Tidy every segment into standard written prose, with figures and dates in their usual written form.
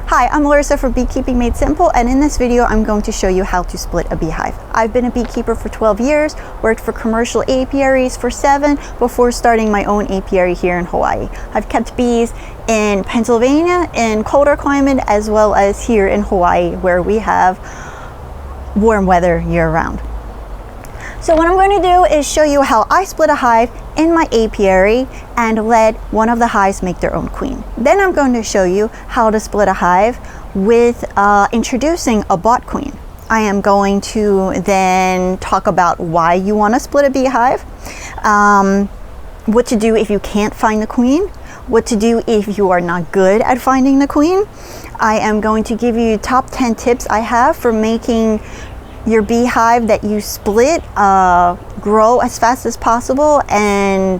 Hi, I'm Larissa for Beekeeping Made Simple, and in this video I'm going to show you how to split a beehive. I've been a beekeeper for 12 years, worked for commercial apiaries for 7 before starting my own apiary here in Hawaii. I've kept bees in Pennsylvania in colder climate as well as here in Hawaii where we have warm weather year-round. So what I'm going to do is show you how I split a hive in my apiary and let one of the hives make their own queen. Then I'm going to show you how to split a hive with introducing a bought queen. I am going to then talk about why you want to split a beehive, what to do if you can't find the queen, what to do if you are not good at finding the queen. I am going to give you top 10 tips I have for making your beehive that you split grow as fast as possible and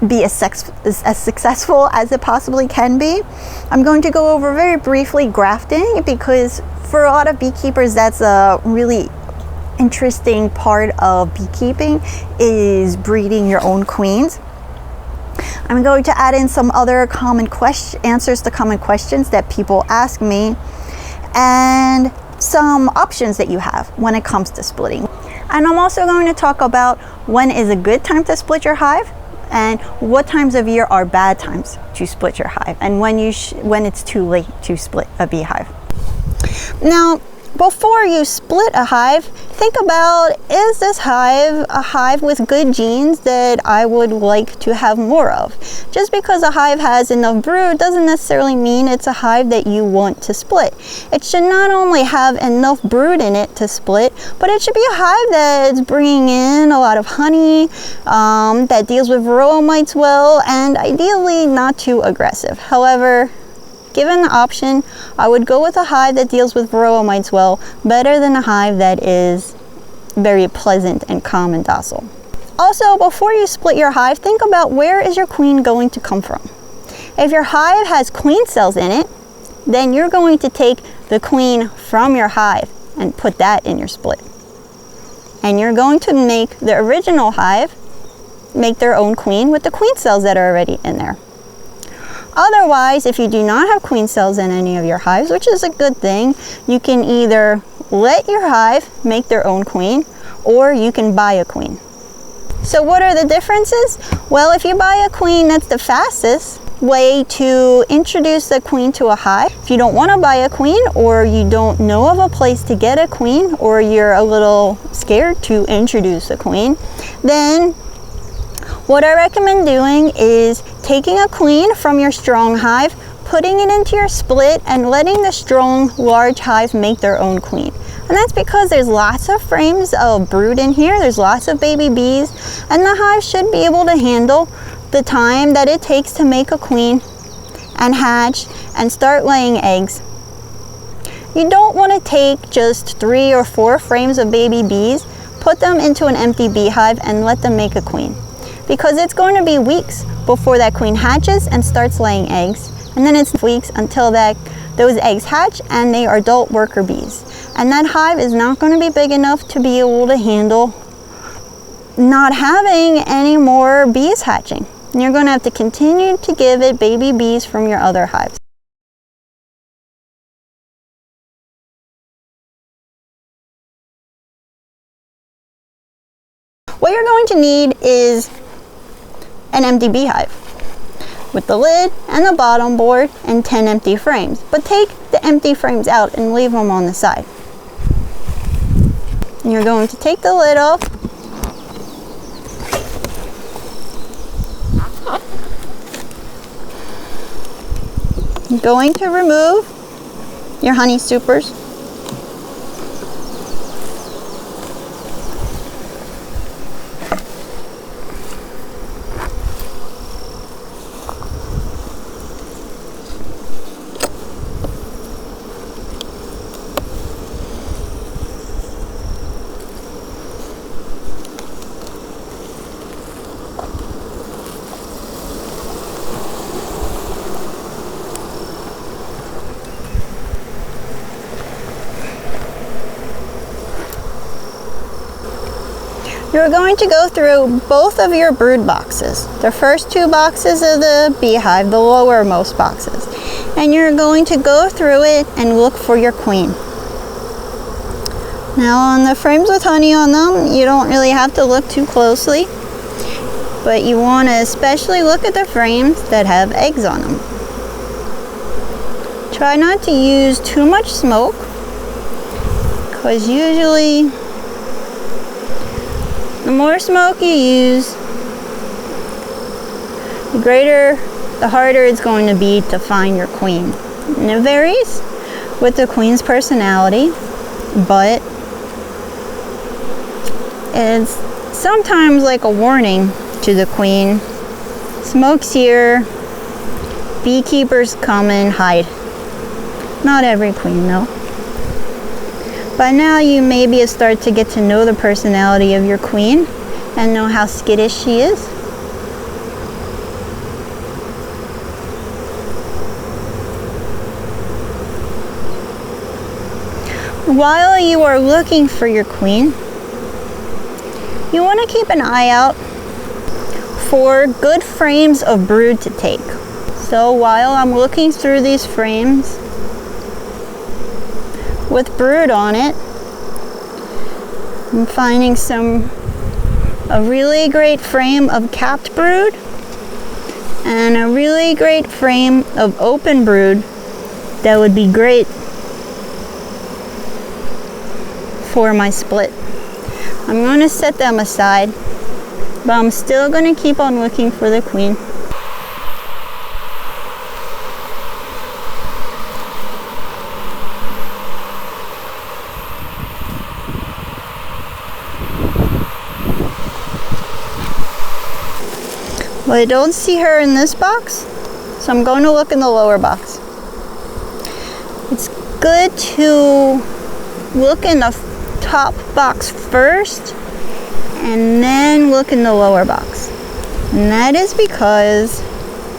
be as successful as it possibly can be. I'm going to go over very briefly grafting, because for a lot of beekeepers that's a really interesting part of beekeeping, is breeding your own queens. I'm going to add in some other answers to common questions that people ask me, and some options that you have when it comes to splitting. And I'm also going to talk about when is a good time to split your hive and what times of year are bad times to split your hive, and when it's too late to split a beehive. Now, before you split a hive, think about, is this hive a hive with good genes that I would like to have more of? Just because a hive has enough brood doesn't necessarily mean it's a hive that you want to split. It should not only have enough brood in it to split, but it should be a hive that's bringing in a lot of honey, that deals with varroa mites well, and ideally not too aggressive. However, given the option, I would go with a hive that deals with varroa mites well, better than a hive that is very pleasant and calm and docile. Also, before you split your hive, think about, where is your queen going to come from? If your hive has queen cells in it, then you're going to take the queen from your hive and put that in your split. And you're going to make the original hive make their own queen with the queen cells that are already in there. Otherwise, if you do not have queen cells in any of your hives, which is a good thing, you can either let your hive make their own queen, or you can buy a queen. So what are the differences? Well, if you buy a queen, that's the fastest way to introduce the queen to a hive. If you don't want to buy a queen, or you don't know of a place to get a queen, or you're a little scared to introduce a queen, then what I recommend doing is taking a queen from your strong hive, putting it into your split, and letting the strong, large hive make their own queen. And that's because there's lots of frames of brood in here, there's lots of baby bees, and the hive should be able to handle the time that it takes to make a queen and hatch and start laying eggs. You don't want to take just 3 or 4 frames of baby bees, put them into an empty beehive, and let them make a queen, because it's going to be weeks before that queen hatches and starts laying eggs, and then it's weeks until those eggs hatch and they are adult worker bees. And that hive is not going to be big enough to be able to handle not having any more bees hatching. And you're going to have to continue to give it baby bees from your other hives. What you're going to need is an empty beehive with the lid and the bottom board and 10 empty frames. But take the empty frames out and leave them on the side. And you're going to take the lid off. You're going to remove your honey supers. You're going to go through both of your brood boxes, the first 2 boxes of the beehive, the lowermost boxes, and you're going to go through it and look for your queen. Now on the frames with honey on them, you don't really have to look too closely, but you want to especially look at the frames that have eggs on them. Try not to use too much smoke, because usually the more smoke you use, the harder it's going to be to find your queen. And it varies with the queen's personality, but it's sometimes like a warning to the queen. Smoke's here, beekeepers come and hide. Not every queen though. By now you maybe start to get to know the personality of your queen and know how skittish she is. While you are looking for your queen, you want to keep an eye out for good frames of brood to take. So while I'm looking through these frames with brood on it, I'm finding a really great frame of capped brood and a really great frame of open brood that would be great for my split. I'm going to set them aside, but I'm still going to keep on looking for the queen. Well, I don't see her in this box, so I'm going to look in the lower box. It's good to look in the top box first and then look in the lower box. And that is because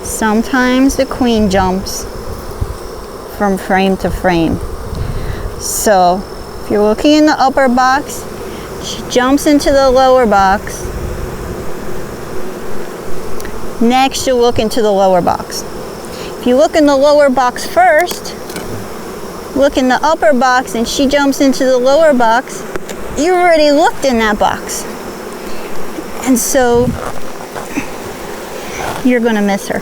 sometimes the queen jumps from frame to frame. So if you're looking in the upper box, she jumps into the lower box. Next you'll look into the lower box. If you look in the lower box first, look in the upper box, and she jumps into the lower box, you already looked in that box. And so you're gonna miss her.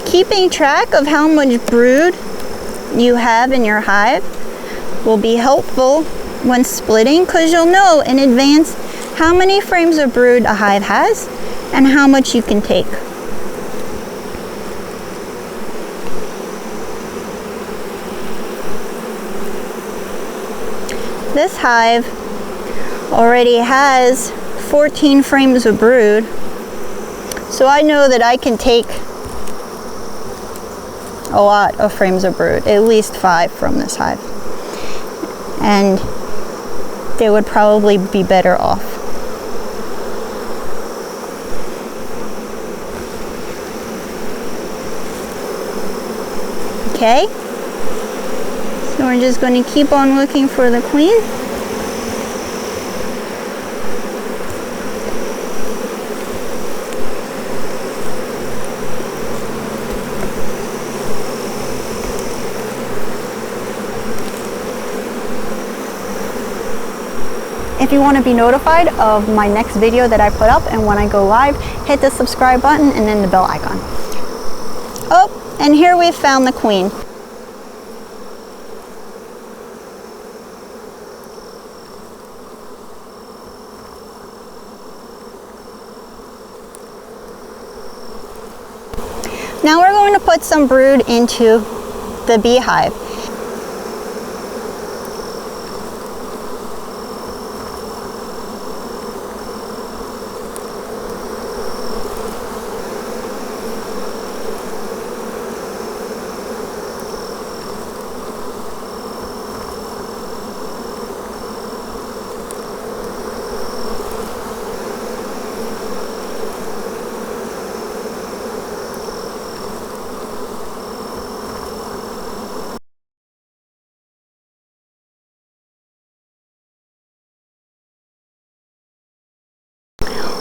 Keeping track of how much brood you have in your hive will be helpful when splitting, because you'll know in advance how many frames of brood a hive has and how much you can take. This hive already has 14 frames of brood, so I know that I can take a lot of frames of brood, at least 5 from this hive. And they would probably be better off. Okay, so we're just going to keep on looking for the queen. If you want to be notified of my next video that I put up and when I go live, hit the subscribe button and then the bell icon. Oh, and here we've found the queen. Now we're going to put some brood into the beehive.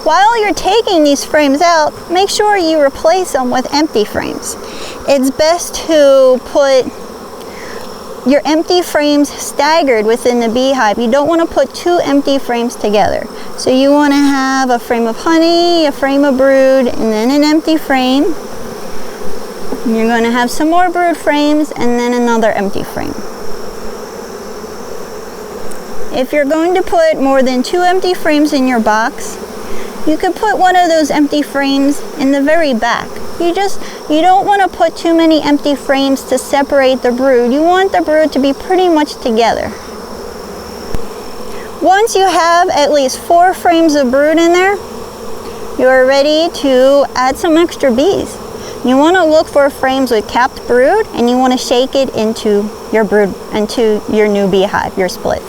While you're taking these frames out, make sure you replace them with empty frames. It's best to put your empty frames staggered within the beehive. You don't want to put two empty frames together. So you want to have a frame of honey, a frame of brood, and then an empty frame. And you're going to have some more brood frames and then another empty frame. If you're going to put more than two empty frames in your box, you could put one of those empty frames in the very back. You don't want to put too many empty frames to separate the brood. You want the brood to be pretty much together. Once you have at least 4 frames of brood in there, you are ready to add some extra bees. You want to look for frames with capped brood, and you want to shake it into your brood, into your new beehive, your split.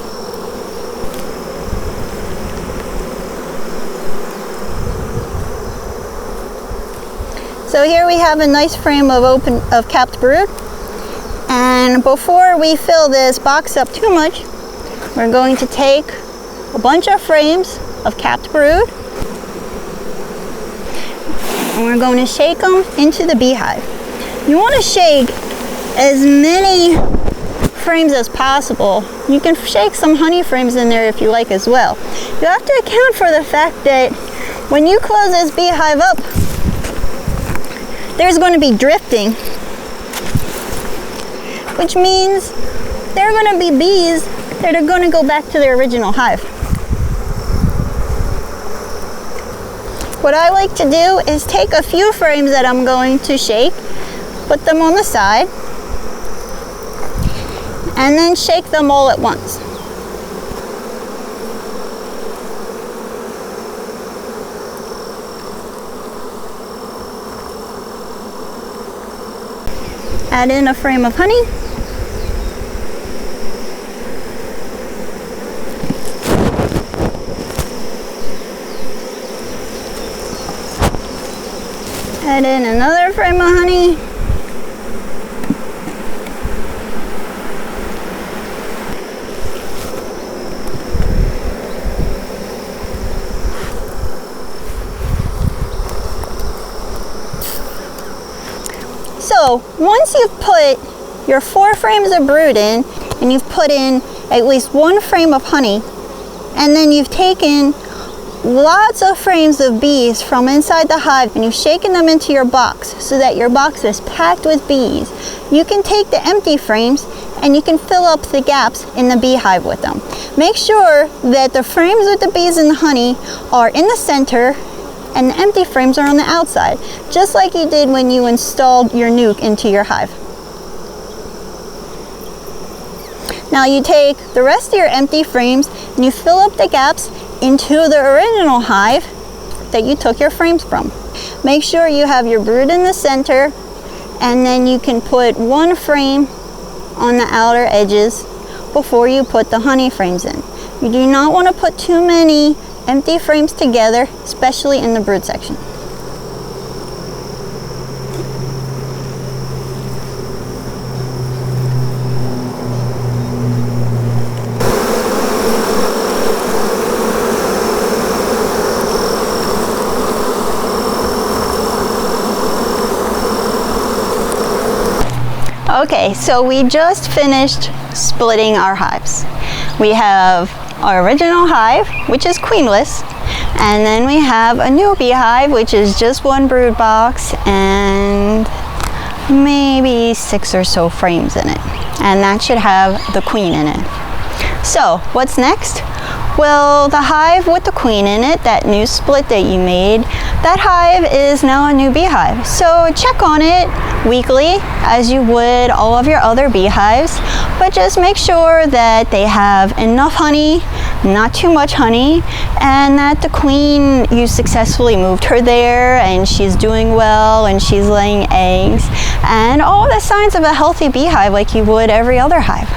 So here we have a nice frame of capped brood, and before we fill this box up too much, we're going to take a bunch of frames of capped brood and we're going to shake them into the beehive. You want to shake as many frames as possible. You can shake some honey frames in there if you like as well. You have to account for the fact that when you close this beehive up, there's going to be drifting, which means there are going to be bees that are going to go back to their original hive. What I like to do is take a few frames that I'm going to shake, put them on the side, and then shake them all at once. Add in a frame of honey. Add in another frame of honey. So once you've put your 4 frames of brood in, and you've put in at least 1 frame of honey, and then you've taken lots of frames of bees from inside the hive and you've shaken them into your box so that your box is packed with bees, you can take the empty frames and you can fill up the gaps in the beehive with them. Make sure that the frames with the bees and the honey are in the center and the empty frames are on the outside, just like you did when you installed your nuke into your hive. Now you take the rest of your empty frames and you fill up the gaps into the original hive that you took your frames from. Make sure you have your brood in the center, and then you can put 1 frame on the outer edges before you put the honey frames in. You do not want to put too many empty frames together, especially in the brood section. Okay, so we just finished splitting our hives. We have our original hive, which is queenless, and then we have a new beehive, which is just 1 brood box and maybe 6 or so frames in it, and that should have the queen in it. So what's next? Well, the hive with the queen in it, that new split that you made, that hive is now a new beehive. So check on it weekly as you would all of your other beehives, but just make sure that they have enough honey, not too much honey, and that the queen, you successfully moved her there and she's doing well and she's laying eggs, and all the signs of a healthy beehive like you would every other hive.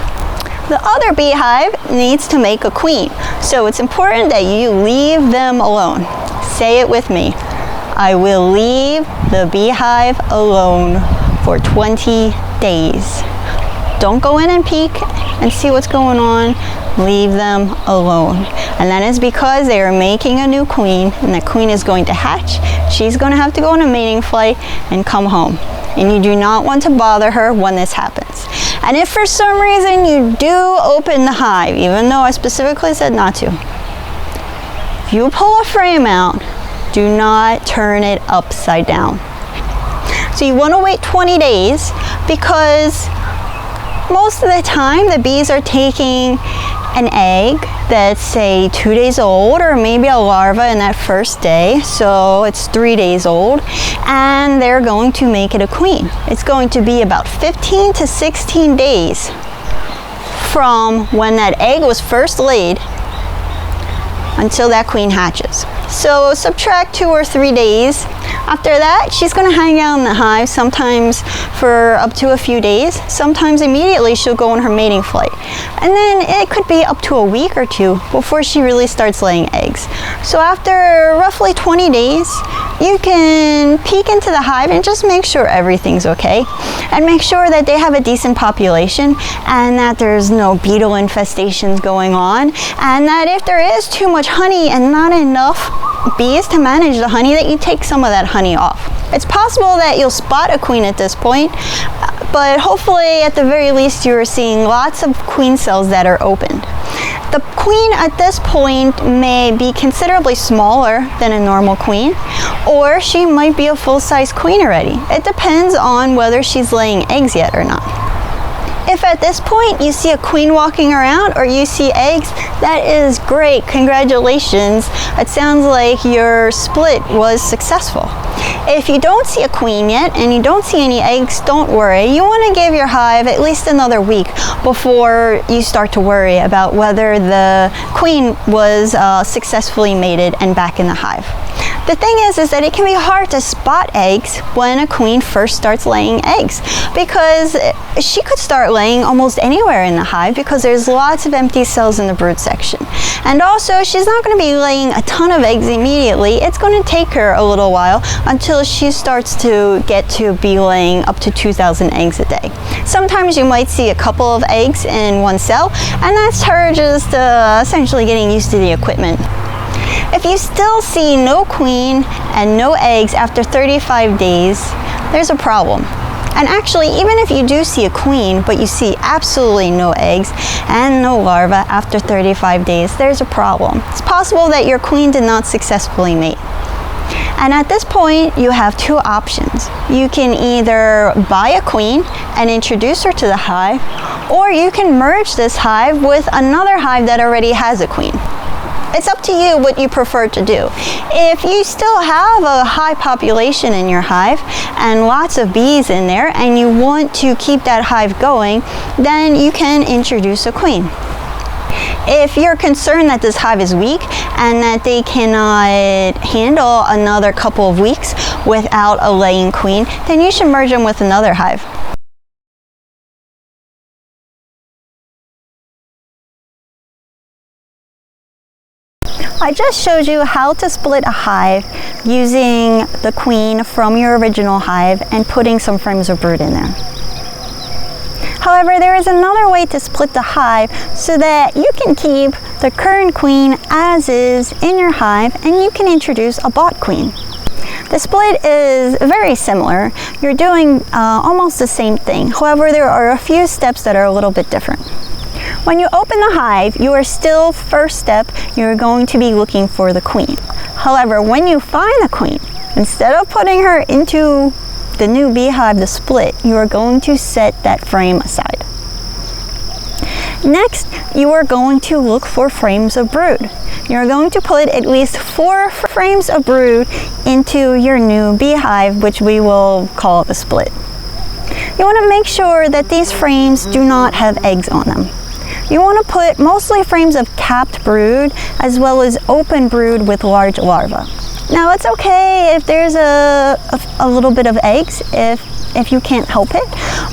The other beehive needs to make a queen, so it's important that you leave them alone. Say it with me. I will leave the beehive alone for 20 days. Don't go in and peek and see what's going on. Leave them alone. And that is because they are making a new queen, and the queen is going to hatch. She's going to have to go on a mating flight and come home. And you do not want to bother her when this happens. And if for some reason you do open the hive, even though I specifically said not to, if you pull a frame out, do not turn it upside down. So you want to wait 20 days because most of the time the bees are taking an egg that's, say, 2 days old, or maybe a larva in that first day, so it's 3 days old, and they're going to make it a queen. It's going to be about 15 to 16 days from when that egg was first laid until that queen hatches. So subtract 2 or 3 days. After that, she's going to hang out in the hive, sometimes for up to a few days. Sometimes immediately she'll go on her mating flight. And then it could be up to a week or two before she really starts laying eggs. So after roughly 20 days, you can peek into the hive and just make sure everything's okay. And make sure that they have a decent population and that there's no beetle infestations going on. And that if there is too much honey and not enough bees to manage the honey, that you take some of that honey off. It's possible that you'll spot a queen at this point, but hopefully at the very least you are seeing lots of queen cells that are opened. The queen at this point may be considerably smaller than a normal queen, or she might be a full-size queen already. It depends on whether she's laying eggs yet or not. If at this point you see a queen walking around or you see eggs, that is great. Congratulations. It sounds like your split was successful. If you don't see a queen yet and you don't see any eggs, don't worry. You want to give your hive at least another week before you start to worry about whether the queen was successfully mated and back in the hive. The thing is that it can be hard to spot eggs when a queen first starts laying eggs, because she could start laying almost anywhere in the hive because there's lots of empty cells in the brood section. And also, she's not going to be laying a ton of eggs immediately. It's going to take her a little while until she starts to get to be laying up to 2,000 eggs a day. Sometimes you might see a couple of eggs in one cell, and that's her just essentially getting used to the equipment. If you still see no queen and no eggs after 35 days, there's a problem. And actually, even if you do see a queen, but you see absolutely no eggs and no larva after 35 days, there's a problem. It's possible that your queen did not successfully mate. And at this point, you have two options. You can either buy a queen and introduce her to the hive, or you can merge this hive with another hive that already has a queen. It's up to you what you prefer to do. If you still have a high population in your hive and lots of bees in there and you want to keep that hive going, then you can introduce a queen. If you're concerned that this hive is weak and that they cannot handle another couple of weeks without a laying queen, then you should merge them with another hive. I just showed you how to split a hive using the queen from your original hive and putting some frames of brood in there. However, there is another way to split the hive so that you can keep the current queen as is in your hive and you can introduce a bought queen. The split is very similar. You're doing almost the same thing. However, there are a few steps that are a little bit different. When you open the hive, you are still, first step, you're going to be looking for the queen. However, when you find the queen, instead of putting her into the new beehive, the split, you are going to set that frame aside. Next, you are going to look for frames of brood. You're going to put at least 4 frames of brood into your new beehive, which we will call the split. You want to make sure that these frames do not have eggs on them. You want to put mostly frames of capped brood as well as open brood with large larvae. Now it's okay if there's a little bit of eggs if you can't help it,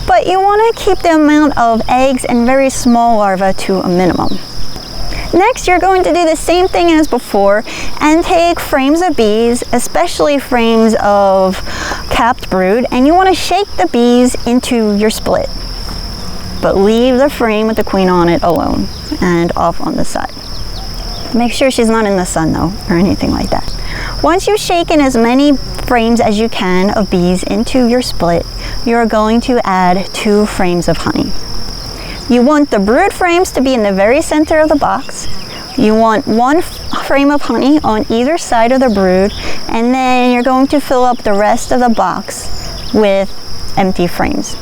but you want to keep the amount of eggs and very small larvae to a minimum. Next, you're going to do the same thing as before and take frames of bees, especially frames of capped brood, and you want to shake the bees into your split. but leave the frame with the queen on it alone and off on the side. Make sure she's not in the sun though, or anything like that. Once you've shaken as many frames as you can of bees into your split, you're going to add 2 frames of honey. You want the brood frames to be in the very center of the box. You want 1 frame of honey on either side of the brood, and then you're going to fill up the rest of the box with empty frames.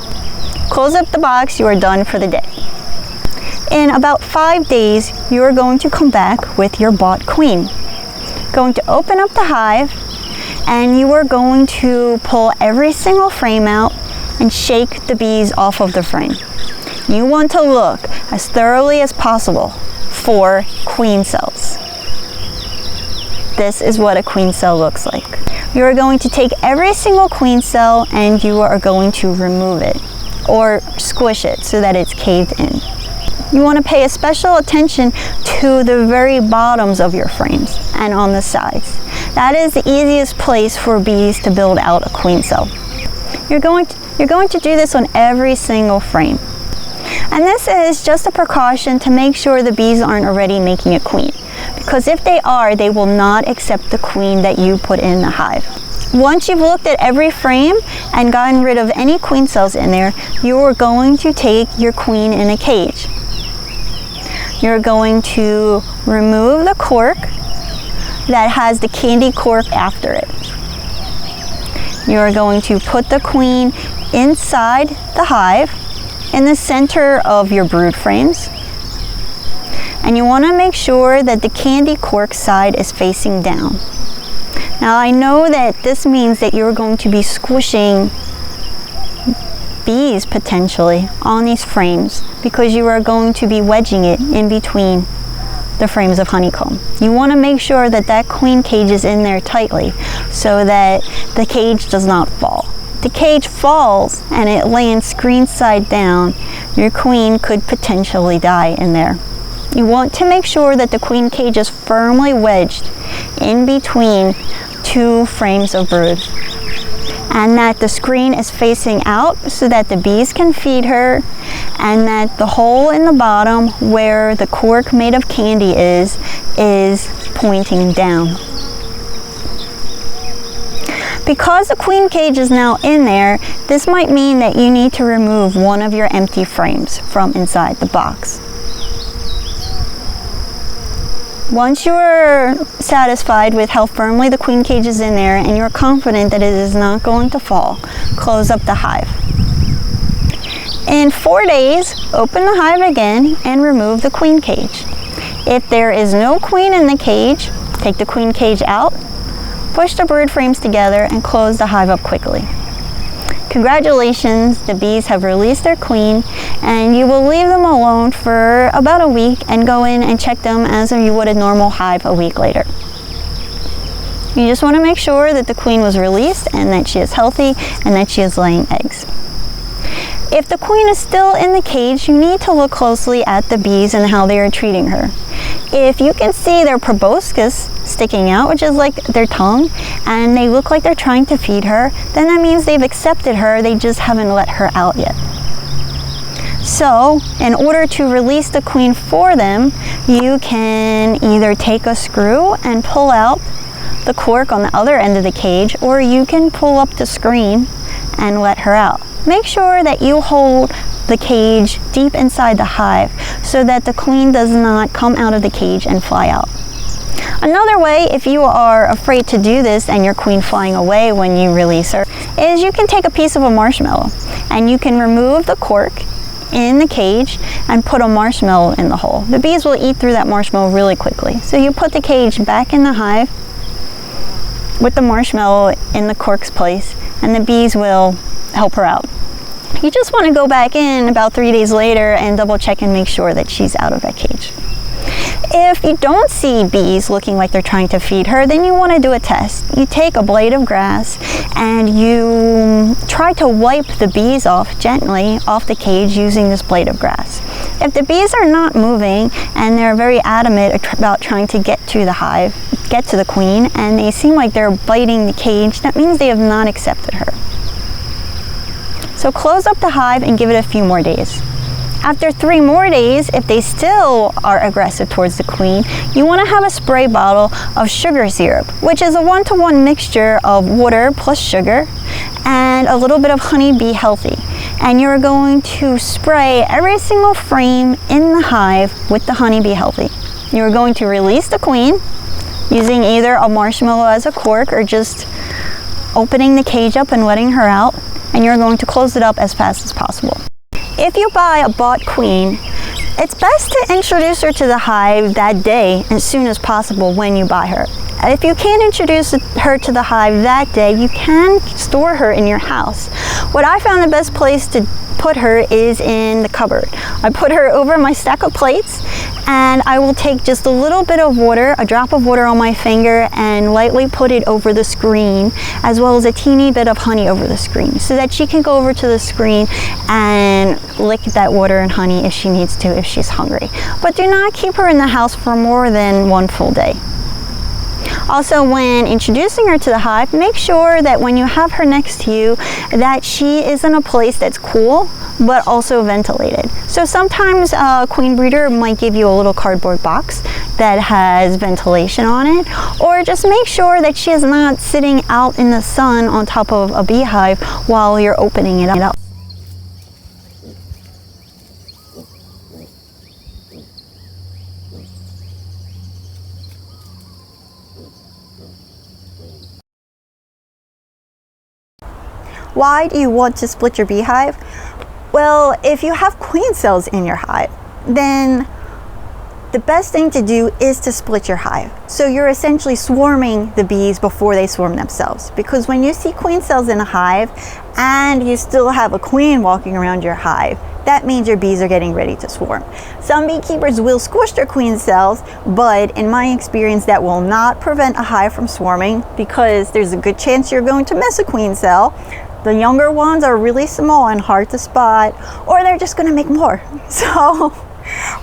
Close up the box, you are done for the day. In about 5 days, you are going to come back with your bought queen. Going to open up the hive, and you are going to pull every single frame out and shake the bees off of the frame. You want to look as thoroughly as possible for queen cells. This is what a queen cell looks like. You are going to take every single queen cell and you are going to remove it or squish it so that it's caved in. You want to pay a special attention to the very bottoms of your frames and on the sides. That is the easiest place for bees to build out a queen cell. You're going to do this on every single frame. And this is just a precaution to make sure the bees aren't already making a queen. Because if they are, they will not accept the queen that you put in the hive. Once you've looked at every frame and gotten rid of any queen cells in there, you are going to take your queen in a cage. You're going to remove the cork that has the candy cork after it. You're going to put the queen inside the hive in the center of your brood frames. And you want to make sure that the candy cork side is facing down. Now I know that this means that you're going to be squishing bees potentially on these frames because you are going to be wedging it in between the frames of honeycomb. You want to make sure that that queen cage is in there tightly so that the cage does not fall. If the cage falls and it lands screen side down, your queen could potentially die in there. You want to make sure that the queen cage is firmly wedged in between 2 frames of brood, and that the screen is facing out so that the bees can feed her, and that the hole in the bottom where the cork made of candy is pointing down. Because the queen cage is now in there, this might mean that you need to remove one of your empty frames from inside the box. Once you're satisfied with how firmly the queen cage is in there and you're confident that it is not going to fall, close up the hive. In 4 days, open the hive again and remove the queen cage. If there is no queen in the cage, take the queen cage out, push the brood frames together and close the hive up quickly. Congratulations, the bees have released their queen, and you will leave them alone for about a week and go in and check them as you would a normal hive a week later. You just want to make sure that the queen was released and that she is healthy and that she is laying eggs. If the queen is still in the cage, you need to look closely at the bees and how they are treating her. If you can see their proboscis sticking out, which is like their tongue, and they look like they're trying to feed her, then that means they've accepted her, they just haven't let her out yet. So, in order to release the queen for them, you can either take a screw and pull out the cork on the other end of the cage, or you can pull up the screen and let her out. Make sure that you hold the cage deep inside the hive so that the queen does not come out of the cage and fly out. Another way, if you are afraid to do this and your queen flying away when you release her, is you can take a piece of a marshmallow and you can remove the cork in the cage and put a marshmallow in the hole. The bees will eat through that marshmallow really quickly. So you put the cage back in the hive with the marshmallow in the cork's place, and the bees will help her out. You just want to go back in about 3 days later and double check and make sure that she's out of that cage. If you don't see bees looking like they're trying to feed her, then you want to do a test. You take a blade of grass and you try to wipe the bees off gently off the cage using this blade of grass. If the bees are not moving and they're very adamant about trying to get to the hive, get to the queen, and they seem like they're biting the cage, that means they have not accepted her. So close up the hive and give it a few more days. After 3 more days, if they still are aggressive towards the queen, you want to have a spray bottle of sugar syrup, which is a 1-to-1 mixture of water plus sugar and a little bit of honey Bee Healthy. And you're going to spray every single frame in the hive with the honey Bee Healthy. You're going to release the queen using either a marshmallow as a cork or just opening the cage up and letting her out. And you're going to close it up as fast as possible. If you buy a bought queen, it's best to introduce her to the hive that day as soon as possible when you buy her. If you can't introduce her to the hive that day, you can store her in your house. What I found the best place to put her is in the cupboard. I put her over my stack of plates, and I will take just a little bit of water, a drop of water on my finger, and lightly put it over the screen, as well as a teeny bit of honey over the screen, so that she can go over to the screen and lick that water and honey if she needs to, if she's hungry. But do not keep her in the house for more than 1 full day. Also, when introducing her to the hive, make sure that when you have her next to you, that she is in a place that's cool, but also ventilated. So sometimes a queen breeder might give you a little cardboard box that has ventilation on it, or just make sure that she is not sitting out in the sun on top of a beehive while you're opening it up. Why do you want to split your beehive? Well, if you have queen cells in your hive, then the best thing to do is to split your hive. So you're essentially swarming the bees before they swarm themselves. Because when you see queen cells in a hive and you still have a queen walking around your hive, that means your bees are getting ready to swarm. Some beekeepers will squish their queen cells, but in my experience, that will not prevent a hive from swarming, because there's a good chance you're going to miss a queen cell. The younger ones are really small and hard to spot, or they're just going to make more.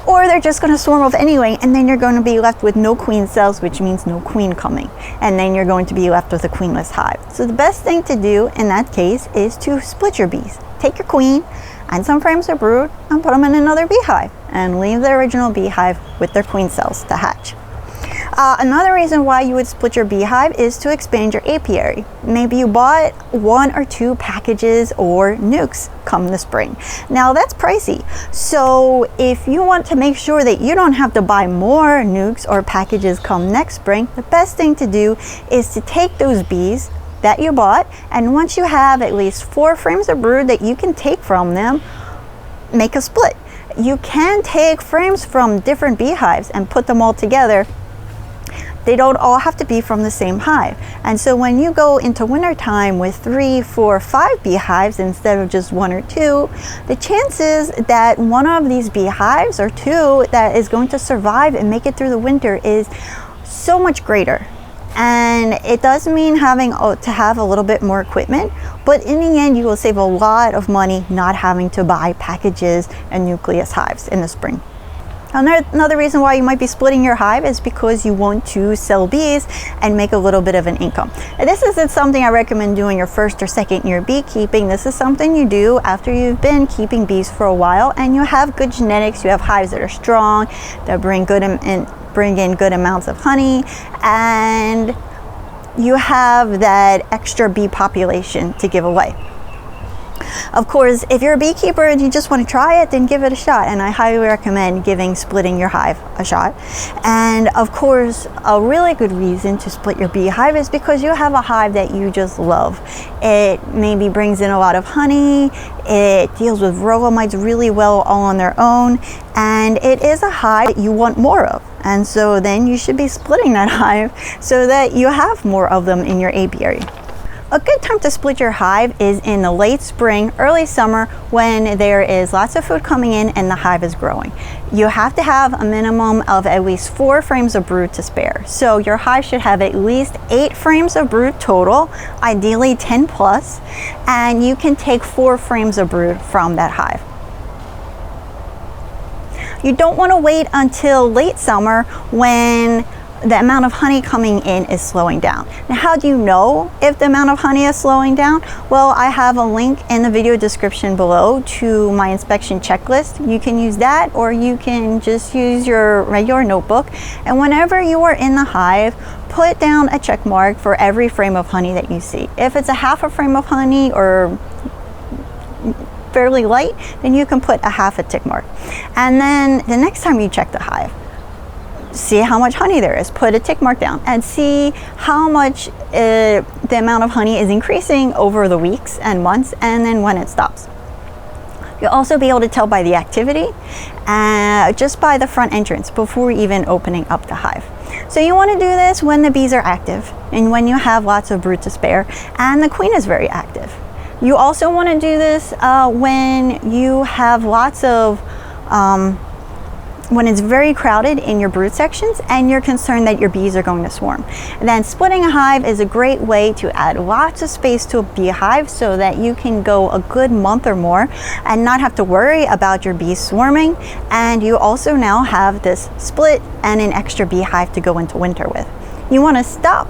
Or they're just going to swarm off anyway, and then you're going to be left with no queen cells, which means no queen coming. And then you're going to be left with a queenless hive. So the best thing to do in that case is to split your bees. Take your queen and some frames of brood and put them in another beehive, and leave the original beehive with their queen cells to hatch. Another reason why you would split your beehive is to expand your apiary. Maybe you bought 1 or 2 packages or nukes come the spring. Now that's pricey. So if you want to make sure that you don't have to buy more nukes or packages come next spring, the best thing to do is to take those bees that you bought, and once you have at least 4 frames of brood that you can take from them, make a split. You can take frames from different beehives and put them all together. They don't all have to be from the same hive. And so when you go into wintertime with 3, 4, 5 beehives instead of just 1 or 2, the chances that one of these beehives or 2 that is going to survive and make it through the winter is so much greater. And it does mean having to have a little bit more equipment, but in the end you will save a lot of money not having to buy packages and nucleus hives in the spring. Another reason why you might be splitting your hive is because you want to sell bees and make a little bit of an income. And this isn't something I recommend doing your first or second year beekeeping. This is something you do after you've been keeping bees for a while and you have good genetics, you have hives that are strong, that bring in good amounts of honey, and you have that extra bee population to give away. Of course, if you're a beekeeper and you just want to try it, then give it a shot, and I highly recommend splitting your hive a shot. And of course, a really good reason to split your beehive is because you have a hive that you just love. It maybe brings in a lot of honey, it deals with varroa mites really well all on their own, and it is a hive that you want more of. And so then you should be splitting that hive so that you have more of them in your apiary. A good time to split your hive is in the late spring, early summer, when there is lots of food coming in and the hive is growing. You have to have a minimum of at least 4 frames of brood to spare. So your hive should have at least 8 frames of brood total, ideally 10 plus, and you can take 4 frames of brood from that hive. You don't want to wait until late summer when the amount of honey coming in is slowing down. Now, how do you know if the amount of honey is slowing down? Well, I have a link in the video description below to my inspection checklist. You can use that, or you can just use your regular notebook. And whenever you are in the hive, put down a check mark for every frame of honey that you see. If it's a half a frame of honey or fairly light, then you can put a half a tick mark. And then the next time you check the hive, see how much honey there is, put a tick mark down, and see how much the amount of honey is increasing over the weeks and months, and then when it stops. You'll also be able to tell by the activity, just by the front entrance before even opening up the hive. So you want to do this when the bees are active and when you have lots of brood to spare and the queen is very active. You also want to do this when you have lots of when it's very crowded in your brood sections and you're concerned that your bees are going to swarm. And then splitting a hive is a great way to add lots of space to a beehive so that you can go a good month or more and not have to worry about your bees swarming. And you also now have this split and an extra beehive to go into winter with. You want to stop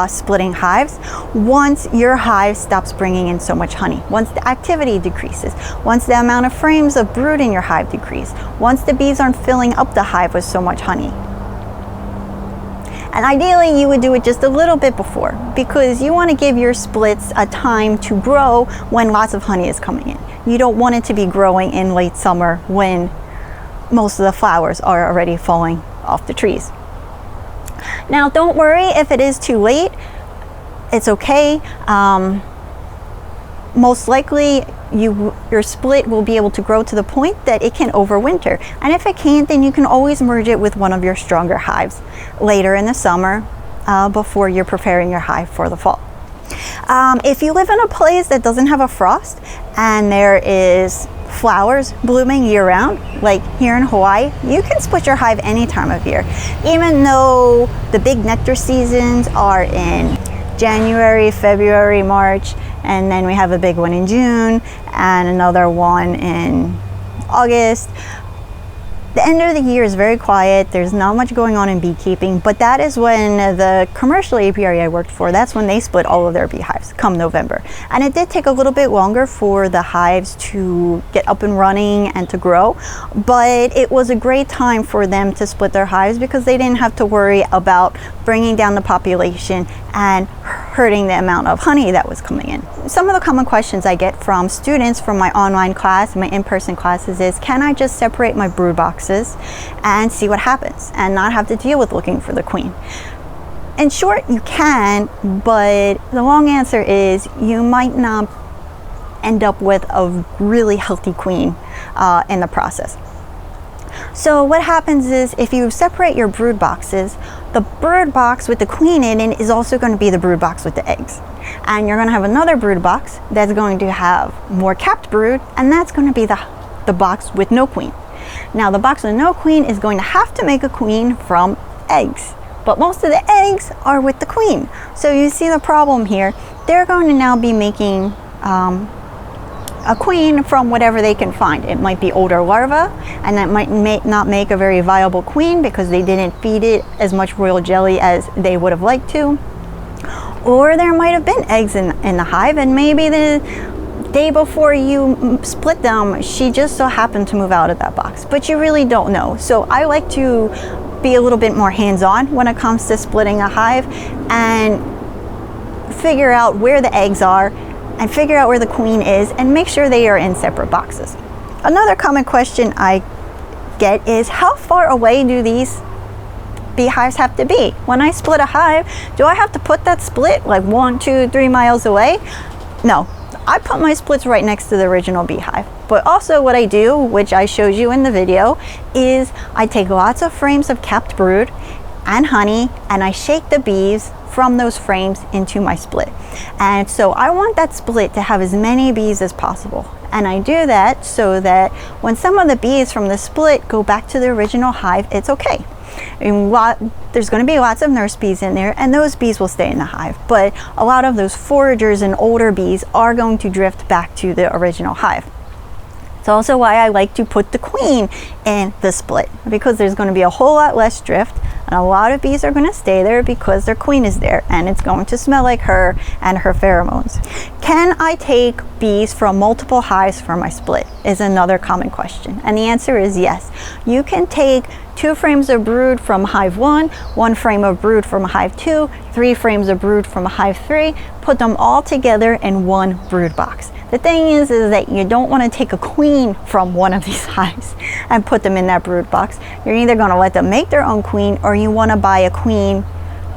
splitting hives once your hive stops bringing in so much honey, once the activity decreases, once the amount of frames of brood in your hive decrease, once the bees aren't filling up the hive with so much honey. And ideally you would do it just a little bit before, because you want to give your splits a time to grow when lots of honey is coming in. You don't want it to be growing in late summer when most of the flowers are already falling off the trees. Now, don't worry if it is too late. It's okay. Most likely your split will be able to grow to the point that it can overwinter. And if it can't, then you can always merge it with one of your stronger hives later in the summer before you're preparing your hive for the fall. If you live in a place that doesn't have a frost and there is flowers blooming year-round, like here in Hawaii, you can split your hive any time of year. Even though the big nectar seasons are in January, February, March, and then we have a big one in June and another one in August. The end of the year is very quiet. There's not much going on in beekeeping, but that is when the commercial apiary I worked for, that's when they split all of their beehives come November. And it did take a little bit longer for the hives to get up and running and to grow, but it was a great time for them to split their hives because they didn't have to worry about bringing down the population and hurting the amount of honey that was coming in. Some of the common questions I get from students from my online class, my in-person classes is, can I just separate my brood boxes and see what happens and not have to deal with looking for the queen? In short, you can, but the long answer is you might not end up with a really healthy queen in the process. So what happens is if you separate your brood boxes, the brood box with the queen in it is also going to be the brood box with the eggs. And you're going to have another brood box that's going to have more capped brood, and that's going to be the box with no queen. Now the box with no queen is going to have to make a queen from eggs, but most of the eggs are with the queen. So you see the problem here. They're going to now be making a queen from whatever they can find. It might be older larvae, and that might not make a very viable queen because they didn't feed it as much royal jelly as they would have liked to. Or there might have been eggs in the hive, and maybe the day before you split them, she just so happened to move out of that box, but you really don't know. So I like to be a little bit more hands-on when it comes to splitting a hive and figure out where the eggs are and figure out where the queen is and make sure they are in separate boxes. Another common question I get is, how far away do these beehives have to be? When I split a hive, do I have to put that split like 1, 2, 3 miles away? No, I put my splits right next to the original beehive. But also what I do, which I showed you in the video, is I take lots of frames of capped brood and honey and I shake the bees from those frames into my split. And so I want that split to have as many bees as possible. And I do that so that when some of the bees from the split go back to the original hive, it's okay. There's going to be lots of nurse bees in there, and those bees will stay in the hive. But a lot of those foragers and older bees are going to drift back to the original hive. It's also why I like to put the queen in the split, because there's going to be a whole lot less drift, And a lot of bees are going to stay there because their queen is there and it's going to smell like her and her pheromones. Can I take bees from multiple hives for my split is another common question. And the answer is yes. You can take 2 frames of brood from hive 1, 1 frame of brood from hive 2, 3 frames of brood from hive 3, put them all together in one brood box. The thing is that you don't want to take a queen from one of these hives and put them in that brood box. You're either going to let them make their own queen, or you want to buy a queen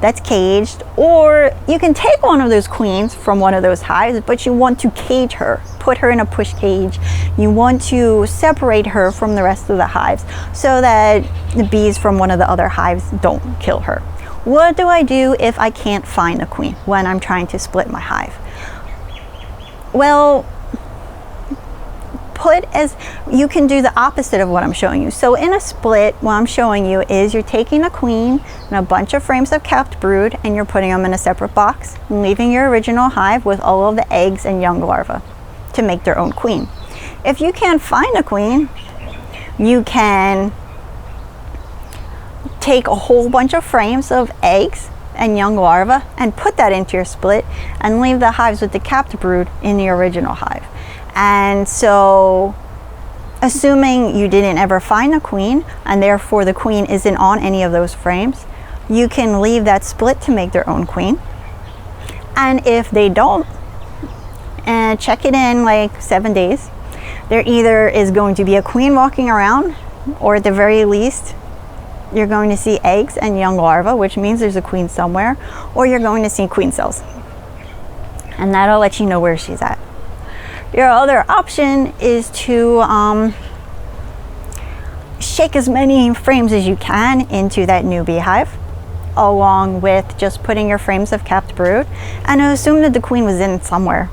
that's caged, or you can take one of those queens from one of those hives, but you want to cage her, put her in a push cage. You want to separate her from the rest of the hives so that the bees from one of the other hives don't kill her. What do I do if I can't find a queen when I'm trying to split my hive? Well, you can do the opposite of what I'm showing you. So in a split, what I'm showing you is you're taking a queen and a bunch of frames of capped brood and you're putting them in a separate box and leaving your original hive with all of the eggs and young larvae to make their own queen. If you can't find a queen, you can take a whole bunch of frames of eggs and young larvae and put that into your split and leave the hives with the capped brood in the original hive. And so, assuming you didn't ever find a queen and therefore the queen isn't on any of those frames, you can leave that split to make their own queen. And if they don't, and check it in like 7 days, there either is going to be a queen walking around, or at the very least you're going to see eggs and young larvae, which means there's a queen somewhere, or you're going to see queen cells, and that'll let you know where she's at. Your other option is to shake as many frames as you can into that new beehive, along with just putting your frames of capped brood, and assume that the queen was in somewhere,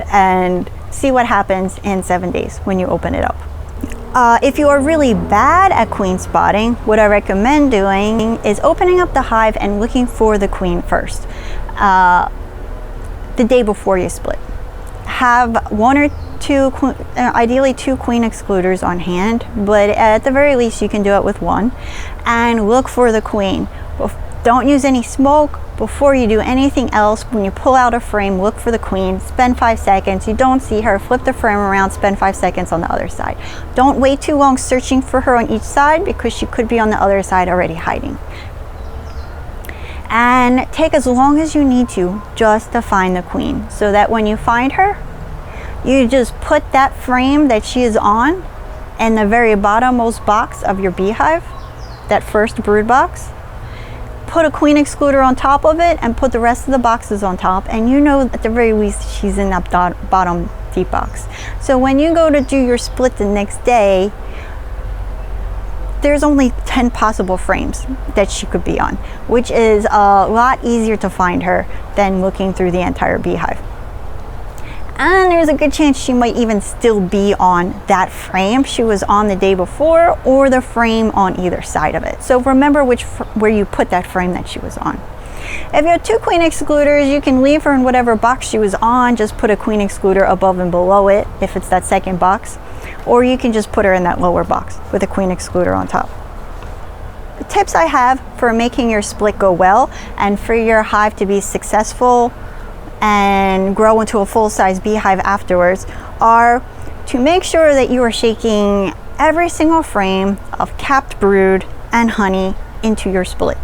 and see what happens in 7 days when you open it up. If you are really bad at queen spotting, what I recommend doing is opening up the hive and looking for the queen first, the day before you split. Have 1 or 2, ideally 2 queen excluders on hand, but at the very least you can do it with 1, and look for the queen. Don't use any smoke before you do anything else. When you pull out a frame, look for the queen, spend 5 seconds. You don't see her, flip the frame around, spend 5 seconds on the other side. Don't wait too long searching for her on each side, because she could be on the other side already hiding. And take as long as you need to just to find the queen, so that when you find her, you just put that frame that she is on in the very bottommost box of your beehive, that first brood box. Put a queen excluder on top of it and put the rest of the boxes on top, and you know at the very least she's in that bottom deep box. So when you go to do your split the next day, there's only 10 possible frames that she could be on, which is a lot easier to find her than looking through the entire beehive. And there's a good chance she might even still be on that frame she was on the day before, or the frame on either side of it. So remember where you put that frame that she was on. If you have 2 queen excluders, you can leave her in whatever box she was on, just put a queen excluder above and below it if it's that second box, or you can just put her in that lower box with a queen excluder on top. The tips I have for making your split go well and for your hive to be successful and grow into a full-size beehive afterwards are to make sure that you are shaking every single frame of capped brood and honey into your split,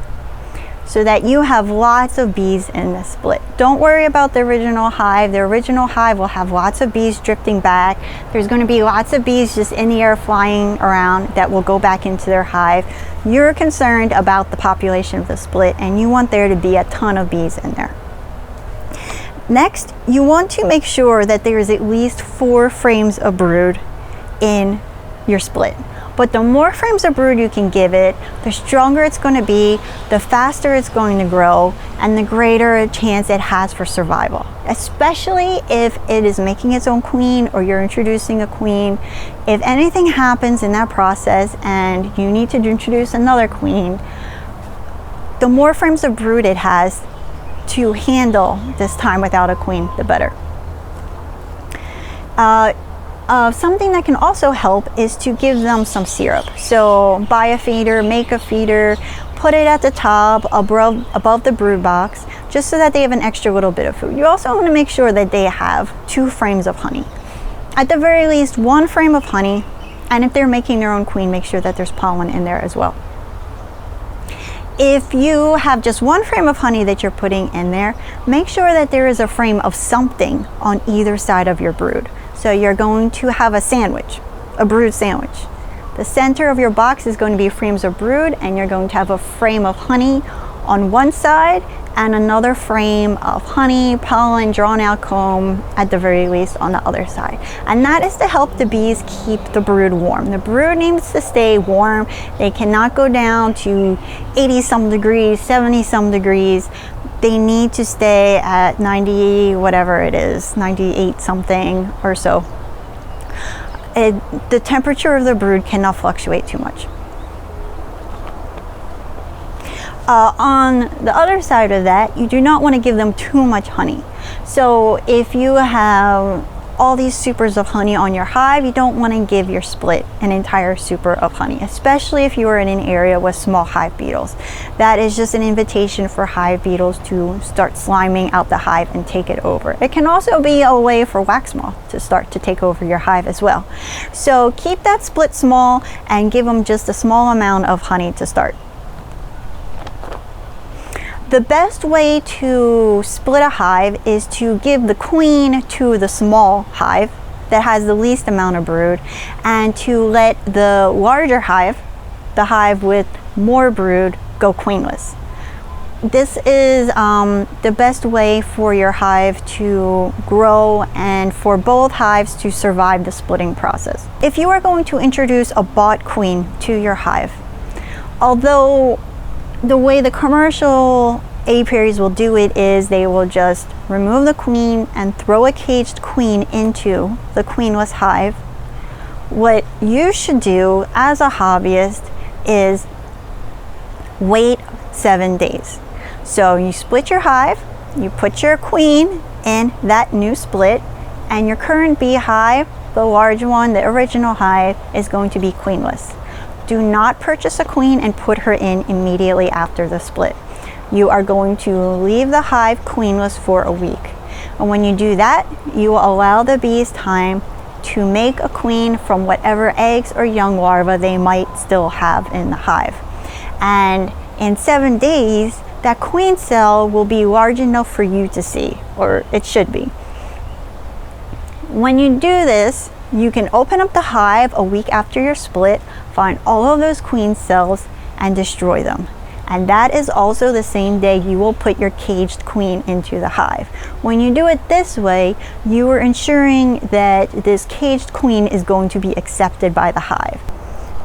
so that you have lots of bees in the split. Don't worry about the original hive. The original hive will have lots of bees drifting back. There's going to be lots of bees just in the air flying around that will go back into their hive. You're concerned about the population of the split, and you want there to be a ton of bees in there. Next, you want to make sure that there is at least 4 frames of brood in your split. But the more frames of brood you can give it, the stronger it's going to be, the faster it's going to grow, and the greater a chance it has for survival. Especially if it is making its own queen, or you're introducing a queen. If anything happens in that process and you need to introduce another queen, the more frames of brood it has to handle this time without a queen, the better. Something that can also help is to give them some syrup. So buy a feeder, make a feeder, put it at the top above the brood box, just so that they have an extra little bit of food. You also want to make sure that they have 2 frames of honey. At the very least, 1 frame of honey, and if they're making their own queen, make sure that there's pollen in there as well. If you have just 1 frame of honey that you're putting in there, make sure that there is a frame of something on either side of your brood. So you're going to have a sandwich, a brood sandwich. The center of your box is going to be frames of brood, and you're going to have a frame of honey on one side and another frame of honey, pollen, drawn out comb at the very least on the other side. And that is to help the bees keep the brood warm. The brood needs to stay warm. They cannot go down to 80 some degrees, 70 some degrees. They need to stay at 90, whatever it is, 98 something or so. The temperature of the brood cannot fluctuate too much. On the other side of that, you do not want to give them too much honey. So if you have all these supers of honey on your hive, you don't want to give your split an entire super of honey, especially if you are in an area with small hive beetles. That is just an invitation for hive beetles to start sliming out the hive and take it over. It can also be a way for wax moth to start to take over your hive as well. So keep that split small and give them just a small amount of honey to start. The best way to split a hive is to give the queen to the small hive that has the least amount of brood, and to let the larger hive, the hive with more brood, go queenless. This is the best way for your hive to grow and for both hives to survive the splitting process. If you are going to introduce a bought queen to your hive, although the way the commercial apiaries will do it is they will just remove the queen and throw a caged queen into the queenless hive. What you should do as a hobbyist is wait 7 days. So you split your hive, you put your queen in that new split, and your current beehive, the large one, the original hive, is going to be queenless. Do not purchase a queen and put her in immediately after the split. You are going to leave the hive queenless for a week. And when you do that, you will allow the bees time to make a queen from whatever eggs or young larvae they might still have in the hive. And in 7 days, that queen cell will be large enough for you to see, or it should be. When you do this, you can open up the hive a week after your split, find all of those queen cells, and destroy them. And that is also the same day you will put your caged queen into the hive. When you do it this way, you are ensuring that this caged queen is going to be accepted by the hive.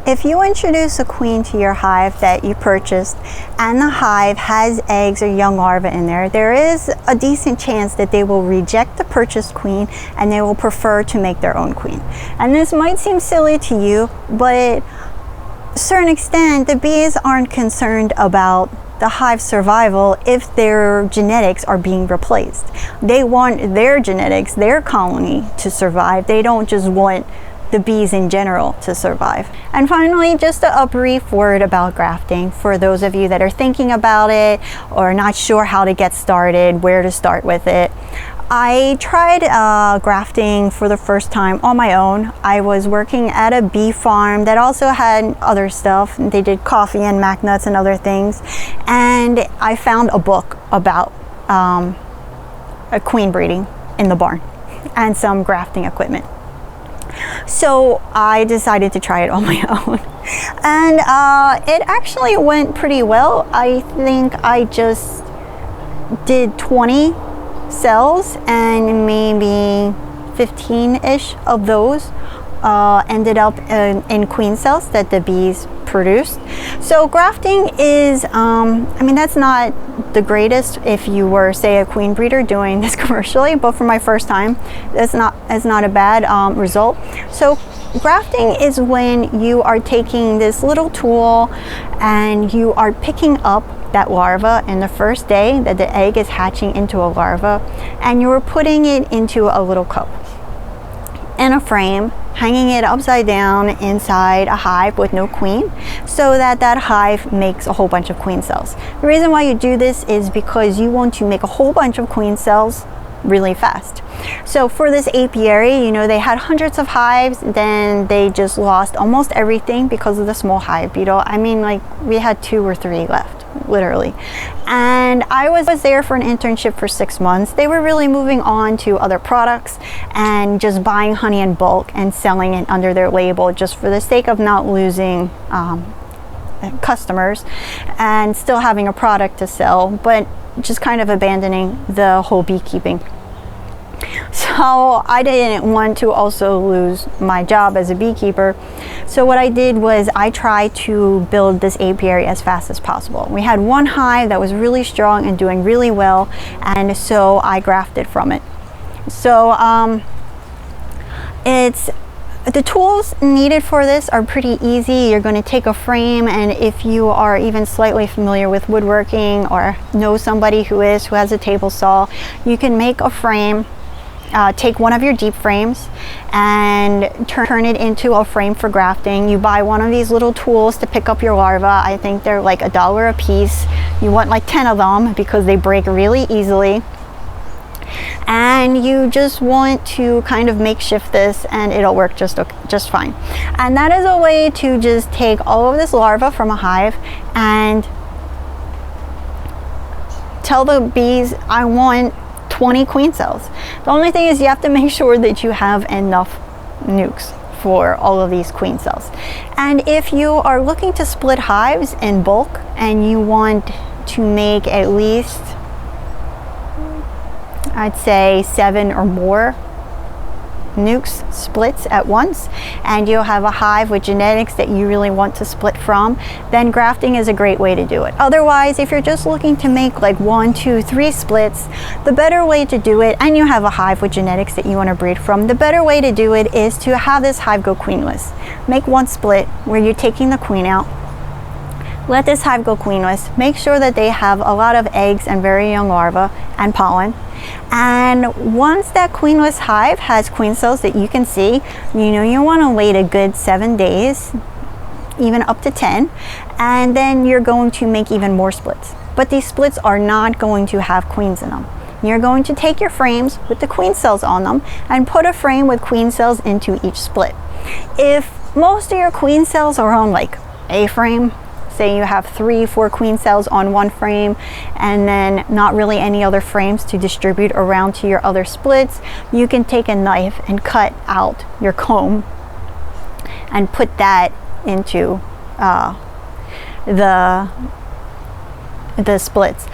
If you introduce a queen to your hive that you purchased and the hive has eggs or young larvae in there, there is a decent chance that they will reject the purchased queen and they will prefer to make their own queen. And this might seem silly to you, but to a certain extent, the bees aren't concerned about the hive survival if their genetics are being replaced. They want their genetics, their colony, to survive. They don't just want the bees in general to survive. And finally, just a brief word about grafting for those of you that are thinking about it or not sure how to get started, where to start with it. I tried grafting for the first time on my own. I was working at a bee farm that also had other stuff. They did coffee and mac nuts and other things. And I found a book about a queen breeding in the barn and some grafting equipment. So I decided to try it on my own. And it actually went pretty well. I think I just did 20 cells, and maybe 15-ish of those ended up in queen cells that the bees produced. So grafting is, I mean, that's not the greatest if you were, say, a queen breeder doing this commercially, but for my first time, it's not a bad result. So grafting is when you are taking this little tool and you are picking up that larva in the first day that the egg is hatching into a larva, and you're putting it into a little cup. in a frame, hanging it upside down inside a hive with no queen, so that that hive makes a whole bunch of queen cells. The reason why you do this is because you want to make a whole bunch of queen cells really fast. So for this apiary, you know, they had hundreds of hives, then they just lost almost everything because of the small hive beetle. I mean, like, we had 2 or 3 left, literally. And I was there for an internship for 6 months. They were really moving on to other products and just buying honey in bulk and selling it under their label, just for the sake of not losing customers and still having a product to sell, but just kind of abandoning the whole beekeeping. So I didn't want to also lose my job as a beekeeper. So what I did was I tried to build this apiary as fast as possible. We had one hive that was really strong and doing really well, and so I grafted from it. So the tools needed for this are pretty easy. You're going to take a frame, and if you are even slightly familiar with woodworking or know somebody who has a table saw, you can make a frame. Take one of your deep frames and turn it into a frame for grafting. You buy one of these little tools to pick up your larvae. I think they're like $1 a piece. You want like 10 of them because they break really easily. And you just want to kind of makeshift this, and it'll work just fine. And that is a way to just take all of this larva from a hive and tell the bees, I want 20 queen cells. The only thing is you have to make sure that you have enough nukes for all of these queen cells. And if you are looking to split hives in bulk and you want to make at least, I'd say 7 or more nukes splits at once, and you'll have a hive with genetics that you really want to split from, then grafting is a great way to do it. Otherwise, if you're just looking to make like 1, 2, 3 splits, the better way to do it, and you have a hive with genetics that you want to breed from, the better way to do it is to have this hive go queenless. Make one split where you're taking the queen out. Let this hive go queenless. Make sure that they have a lot of eggs and very young larvae and pollen. And once that queenless hive has queen cells that you can see, you know, you want to wait a good 7 days, even up to 10, and then you're going to make even more splits. But these splits are not going to have queens in them. You're going to take your frames with the queen cells on them and put a frame with queen cells into each split. If most of your queen cells are on like a frame, say you have 3, 4 queen cells on one frame and then not really any other frames to distribute around to your other splits, you can take a knife and cut out your comb and put that into the splits.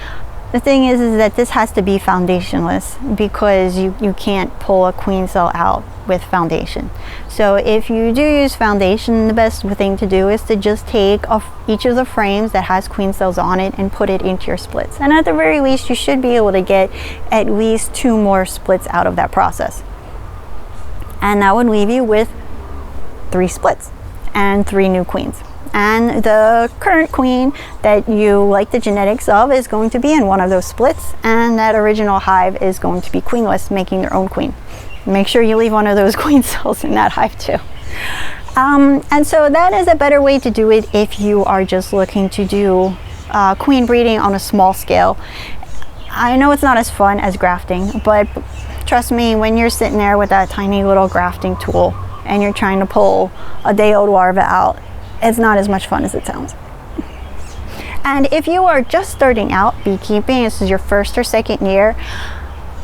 The thing is that this has to be foundationless because you can't pull a queen cell out with foundation. So if you do use foundation, the best thing to do is to just take each of the frames that has queen cells on it and put it into your splits. And at the very least, you should be able to get at least 2 more splits out of that process. And that would leave you with 3 splits and 3 new queens. And the current queen that you like the genetics of is going to be in one of those splits, and that original hive is going to be queenless, making their own queen. Make sure you leave one of those queen cells in that hive too. And so that is a better way to do it if you are just looking to do queen breeding on a small scale. I know it's not as fun as grafting, but trust me, when you're sitting there with that tiny little grafting tool and you're trying to pull a day-old larva out, it's not as much fun as it sounds. And if you are just starting out beekeeping, this is your first or second year,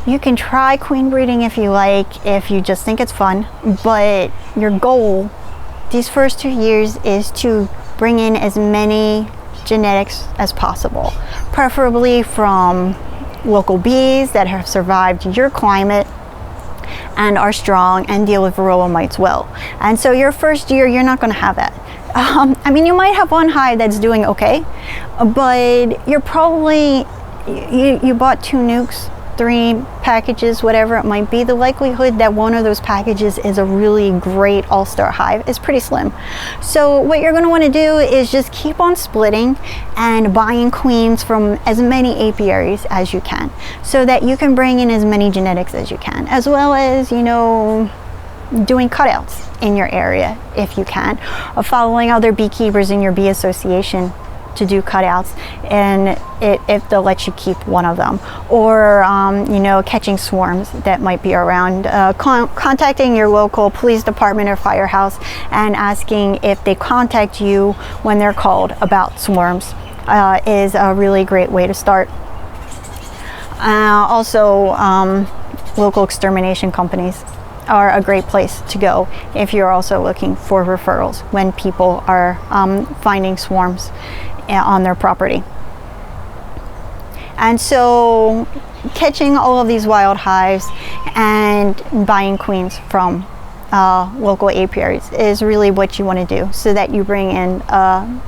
you can try queen breeding if you like, if you just think it's fun, but your goal these first 2 years is to bring in as many genetics as possible, preferably from local bees that have survived your climate and are strong and deal with varroa mites well. And so your first year, you're not going to have that. I mean, you might have one hive that's doing okay, but you're probably, you bought 2 nukes, 3 packages, whatever it might be. The likelihood that one of those packages is a really great all-star hive is pretty slim. So what you're going to want to do is just keep on splitting and buying queens from as many apiaries as you can, so that you can bring in as many genetics as you can, as well as, you know, doing cutouts in your area if you can, or following other beekeepers in your bee association to do cutouts, and if they'll let you keep one of them, or you know, catching swarms that might be around, contacting your local police department or firehouse and asking if they contact you when they're called about swarms is a really great way to start. Also, local extermination companies are a great place to go if you're also looking for referrals when people are finding swarms on their property. And so catching all of these wild hives and buying queens from local apiaries is really what you want to do, so that you bring in a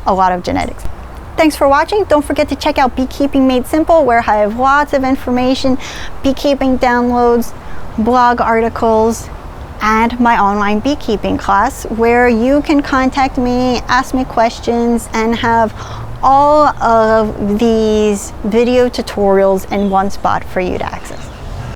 lot of genetics. Thanks for watching. Don't forget to check out Beekeeping Made Simple, where I have lots of information, beekeeping downloads, blog articles, and my online beekeeping class, where you can contact me, ask me questions, and have all of these video tutorials in one spot for you to access.